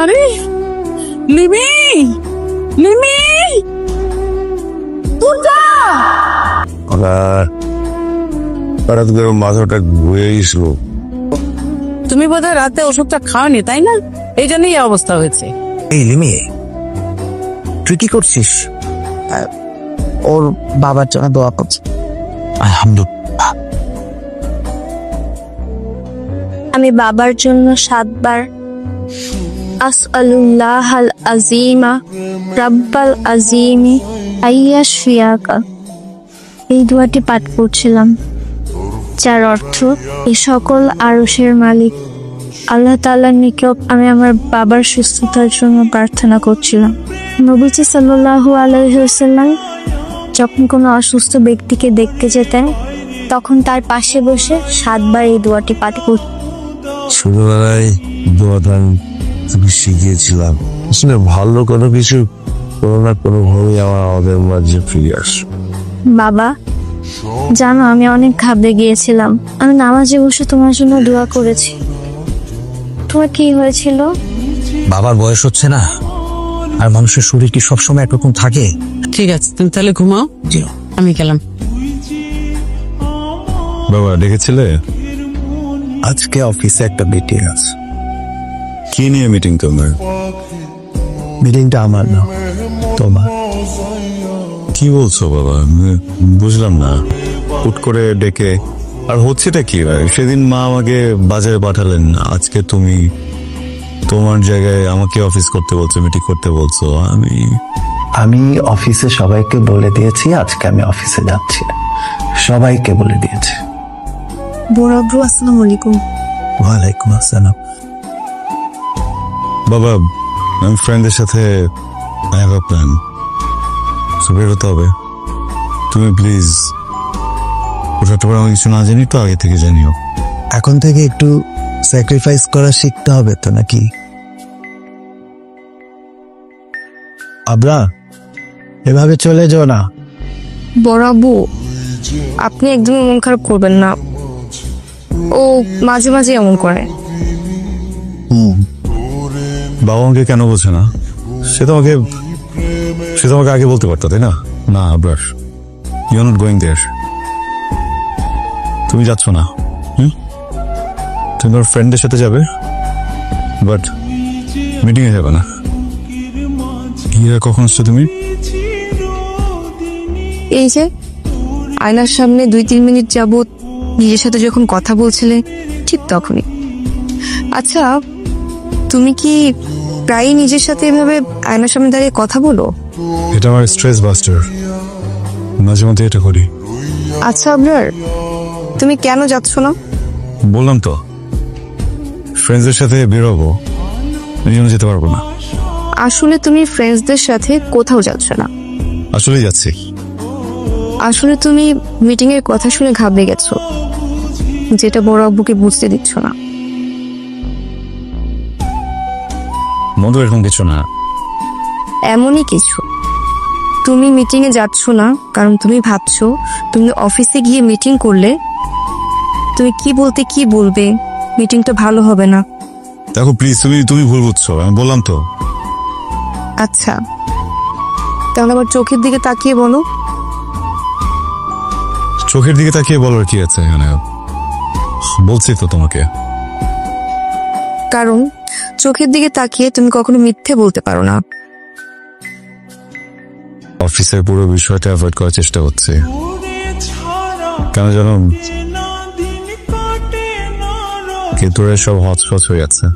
আরে লিমি, লিমি পূজা, হঠাৎ করে মাথাটা ঘুরে গেছিল। তুমি বোধহয় রাতে ওষুধটা খাওনি তাই না? এই জন্যই এই অবস্থা হয়েছে। এই লিমি, তুই কি করছিস? ওর বাবার জন্য দোয়া করছি। আলহামদুলিল্লাহ। আমি বাবার জন্য 7 বার আসআলুল্লাহ আল আজিমা রাব্বাল আজিমি আইয়াশফিয়াকা এই দোয়াটি পাঠ করছিলাম, যার অর্থ এই সকল আরশের মালিক আল্লাহ তাআলার নিকট আমি আমার বাবার সুস্থতার জন্য প্রার্থনা করছিলাম। নবীজি সাল্লাল্লাহু আলাইহি ওয়াসাল্লাম যখন কোনো অসুস্থ ব্যক্তিকে দেখতে যেতেন, তখন তার পাশে বসে 7 বার এই দোয়াটি পাঠ করতেন। ছোটবেলায় দোয়াটা আমি শিখিয়েছিলাম। আসলে ভালো কোনো কিছু কোনো না কোনো ভাবে আমাদের মাঝে ফিরে আসে। বাবা, জানো আমি অনেক ঘাবড়ে গিয়েছিলাম। আমি নামাজে বসে তোমার জন্য দোয়া করেছি। তোমার কি হয়েছিল? বাবার বয়স হচ্ছে না, আর মানুষের শরীর কি সবসময় একরকম থাকে? ঠিক আছে, তুমি তাহলে ঘুমাও, আমি গেলাম। বাবা ডেকেছিলে? আজকে অফিসে একটা মিটিং আছে। কি নিয়ে মিটিং তোমার? মিটিংটা আমার না, তোমার। কি বলছো বাবা? আমি বুঝলাম না। হুট করে ডেকে আর হচ্ছেটা কি? সেদিন মা আমাকে বাজারে পাঠালেন, আজকে তুমি তোমার জায়গায় আমাকে অফিস করতে বলছো, মিটিং করতে বলছো। আমি অফিসে সবাইকে বলে দিয়েছি আজকে আমি অফিসে যাচ্ছি, সবাইকে বলে দিয়েছি। বড় ব্রো, আসসালামু আলাইকুম। ওয়ালাইকুম আসসালাম। বাবা, আমি ফ্রেন্ডদের সাথে I have a plan, so বেরোতে হবে। তুমি প্লিজ ওটার পর আমি কিছু না জানি তো আগে থেকে জানিও। এখন থেকে একটু স্যাক্রিফাইস করা শিখতে হবে তো নাকি? আবরা, এভাবে চলে যাও না। বড় আব্বু, আপনি একদম মন খারাপ করবেন না। ও মাঝে মাঝে এমন করে। বাবা আমাকে কেন বোঝে না? সে তোমাকে আগে বলতে পারতো, তাই না? না Abrar, you are not going there. তুমি যাচ্ছ না, তুমি তোমার ফ্রেন্ডের সাথে যাবে, বাট মিটিং এ যাবে না। কখন আসছো তুমি? এই যে আয়নার সামনে 2-3 মিনিট যাবত নিজের সাথে যখন কথা বলছিলে, ঠিক তখনই। আচ্ছা, তুমি কি প্রায়ই নিজের সাথে এভাবে আয়নার সামনে দাঁড়িয়ে কথা বলো? এটা আমার স্ট্রেস বাস্টার, মাঝে মধ্যে এটা করি। আচ্ছা আবরার, তুমি কেন যাচ্ছ না? বললাম তো ফ্রেন্ডসদের সাথে বেরোবো, এই জন্য যেতে পারবো না। আসলে তুমি ফ্রেন্ডসদের সাথে কোথাও যাচ্ছ না, আসলেই যাচ্ছি। আসলে তুমি মিটিং এর কথা শুনে ঘাবড়ে গেছো, যেটা বড় আব্বুকে বুঝতে দিচ্ছ না। মন্দ এরকম কিছু না। এমনই কিছু। তুমি মিটিং এ যাচ্ছ না কারণ তুমি ভাবছো তুমি অফিসে গিয়ে মিটিং করলে তুমি কি বলতে কি বলবে, মিটিংটা ভালো হবে না। দেখো প্লিজ, তুমি ভুল বুঝছো, আমি বললাম তো। আচ্ছা, তাহলে আবার চোখের দিকে তাকিয়ে বলো। চোখের দিকে তাকিয়ে বলার কি আছে এখানে? বলছি তো তোমাকে। কারণ চোখের দিকে তাকিয়ে তুমি কখনো মিথ্যে বলতে পারো না। অফিসের পুরো বিষয়টা অ্যাভয়েড করার চেষ্টা করছি, কেন জানো? কিন্তু সব হচপচ হয়ে যাচ্ছে।